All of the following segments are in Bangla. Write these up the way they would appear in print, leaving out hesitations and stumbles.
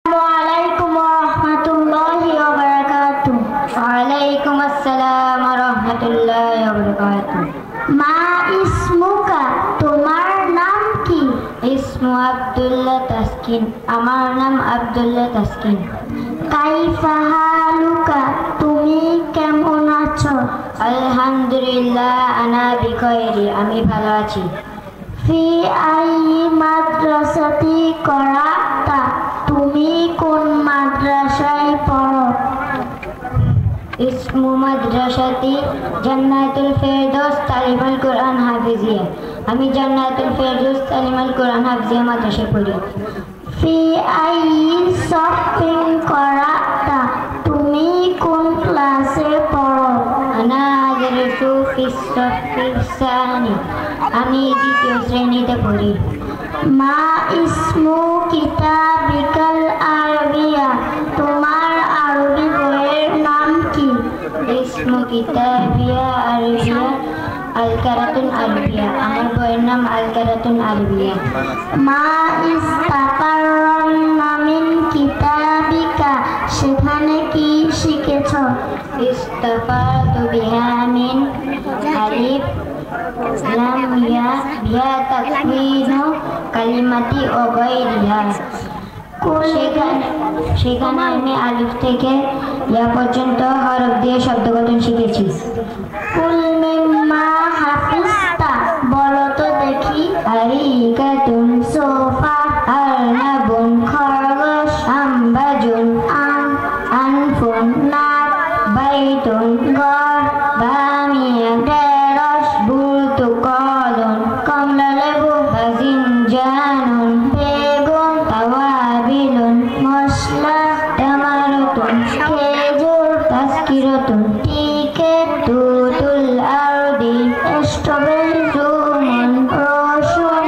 Assalamualaikum warahmatullahi wabarakatuh. Waalaikumsalam warahmatullahi wabarakatuh. মা ইসমুকা, তোমার নাম কি? ইসমু আব্দুল্লাহ তাসকিন, আমার নাম আব্দুল্লাহ তাসকিন। কাইফা হালুকা, তুমি কেমন আছো? আলহামদুলিল্লাহ আনা বিখয়রি, আমি ভালো আছি। ফি আইয়ি মাদ্রাসাতি করাতা, তুমি কোন মাদ্রাসায় পড়ো? ইসমু মাদ্রাসাতি জান্নাতুল ফেরদৌস তালিমুল কুরআন হাফিজিয়া, আমি জান্নাতুল ফেরদৌস তালিমুল কুরআন হাফিজিয়া মাদ্রাসায় পড়ি। ফি আইয়ি সফিন করাতা, তুমি কোন ক্লাসে পড়ো? আনা আদরসু ফিস সফিস সানি, আমি দ্বিতীয় শ্রেণীতে পড়ি। মা ইসমু কিতাবিকাল আরবিয়া, তোমার আরবি বইয়ের নাম কি? ইসমু কিতাবিয়া আরবিয়া আল কারাতুন আরবিয়া, আমার বইয়ের নাম আল কারাতুন আরবিয়া। মা ইস্তাকাররানা মিন কিতাবিকা, সেখানে কি শিখেছ? ইস্তাফাতু বিহা মিন আলিফ লাম ইয়া বিহা তাকওয়িনু কালিমাতি ওয়া গায়রিহা, সেখানে আমি আলিফ থেকে ইয়া পর্যন্ত হরফ দিয়ে শব্দ গঠন শিখেছি। কুল মিম্মা হাফিজতা, বলো তো দেখি। আরিকাতুন সোফা, আরনাবুন খরগোশ, আমবাজুন আম, আনফুন নাক, বাইতুন ঘর, বামিয়া ঢেঁড়স, বুর্তুকালুন কমলা লেবু, বাজিনজানুন বেগুন, তাওয়াবিলুন মশলা, তামারতুন খেজুর, তাজকিরাতুন টিকেট, তুতুল আরদি স্ট্রবেরি, জুমুন রসুন,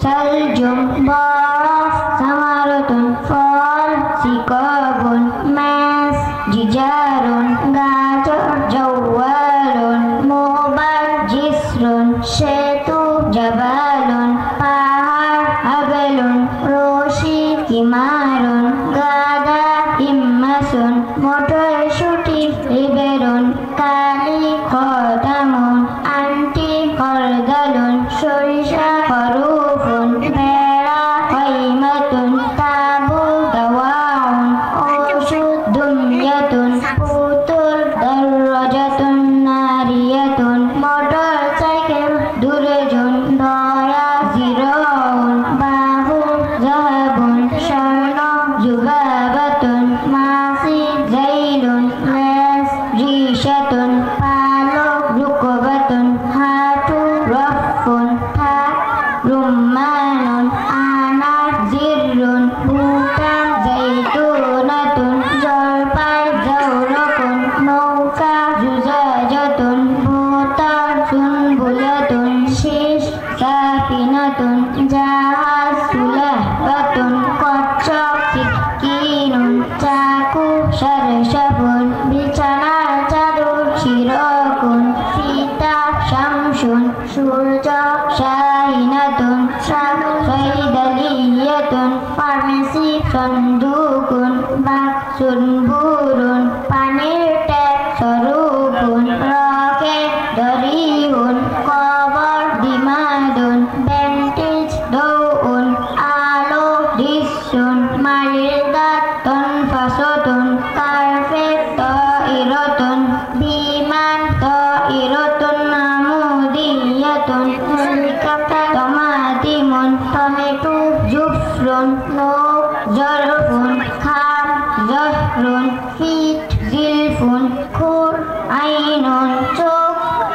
সালজুম বরফ, সামারাতুন ফল, সিকাবুন মাছ, জিজারুন গাজর, জওয়ালুন মোবাইল, জিসরুন সেতু, জাবালুন পাহাড়, হাবলুন রশি, হিমারুন গাদা, হিম্মাসুন মটরশুঁটি, ইবেরুন কালি, খতামুন আন্টি, খরদালুন সরিষা, খরুফুন ভেড়া, খাইমাতুন তাঁবু, দাওয়াউন ওষুধ, দুনিয়াতুন পুতুল, দরজাতুন নারিয়াতুন মোটর সাইকেল, দুরজুন দয়া, জিরাউন বাহু, যাহাবুন স্বর্ণ, জুবাবাতুন মাসি, জাইলুন লেস, রিশাতুন পালক, রুকবাতুন হাঁটু, রফুন থাক, রুম্মানুন আনার, জিরুন ভুটান, জাইতুনাতুন জলপাই, জাওরাকুন নৌকা, জুজাজাতুন ভোতার, সুনবুলাতুন শীষ, সাফিনাতুন জাহাজ, সুলাহবাতুন কচ্ছপ, সিক্কিনুন চাকু, সারসাবুন বিছানার চাদর, শিরকুন ফিতা, শামসুন সূর্য, শাহিনাতুন শাক, সৈদালিয়াতুন ফার্মেসি, সন্দুকুন বাক্সুন বুরুন পানির ট্যাপ, সরুকুন রকেট, দরিউন কবর, দিমাদুন ব্যান্ডেজ, দৌউন আলো, ডিসুন মালির দাঁত, তনফাসতুন কার্পেট, তাইরাতুন বিমান, তাইরাতুন আমুদিয়াতুন হেলিকপ্টার, তমাতিমুন টমেটো, জুফরুন লোক, জরফুন খাম, জহরুন ফিট, জিলফুন খুর, আইনুন চোখ,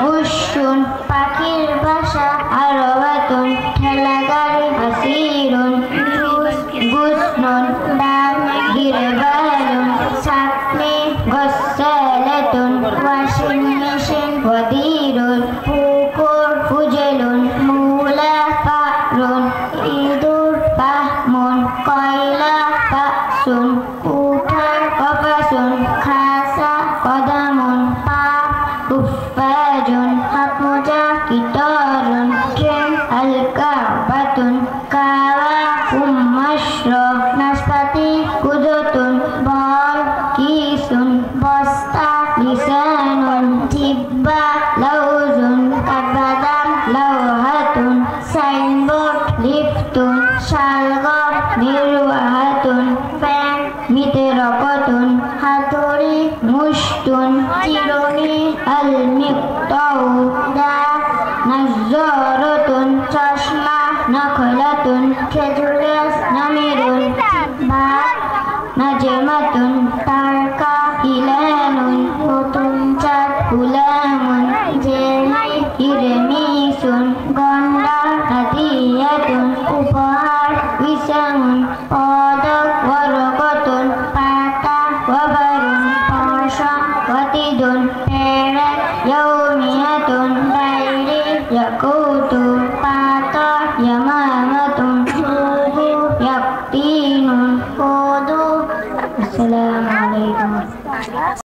উশুন পাখির বাসা, আরবাতুন ঠেলা গাড়ি, হাসিরুন জুস, গুসনুন ডাল, গিরবালুন চাটনি, গসালাতুন ওয়াশিং মেশিন, ওয়াদিরুন পুকুর, ফুজলুন মূলা, ফারুন ইঁদুর, বাহমুন কয়লা, পাসুন কুঠার, কপাসুন খাসা, কদামুন পা, উফাজুন হাত মোজা, কিতরুন ট্রেন, আলকা বাতুন কাওয়া, উম্মাশরফ নাশপাতি, Kudutun bol Kisun bosta Lisanun tibba Lauzun kadbadam Lauhatun signboard Liftun shalgor Nirwahatun fan Mitrokotun হাতুড়ি Mushtun চিরুনি Al-Miqtau দা Nazzaratun চশমা Nakhlatun খেজুর গাছ Namirun বা Najmatun তারকা Hilalun নতুন চাঁদ Hulamun জেলি Irmisun গন্ডা Hadiyatun উপহার Wisamun পদক Warqatun পাতা Wabarun পশম Watidun পেরেক Yaumiyatun ডায়েরি Yakutu পাথর Yamamatun শুধু Yaktinun কদু Assalamualaikum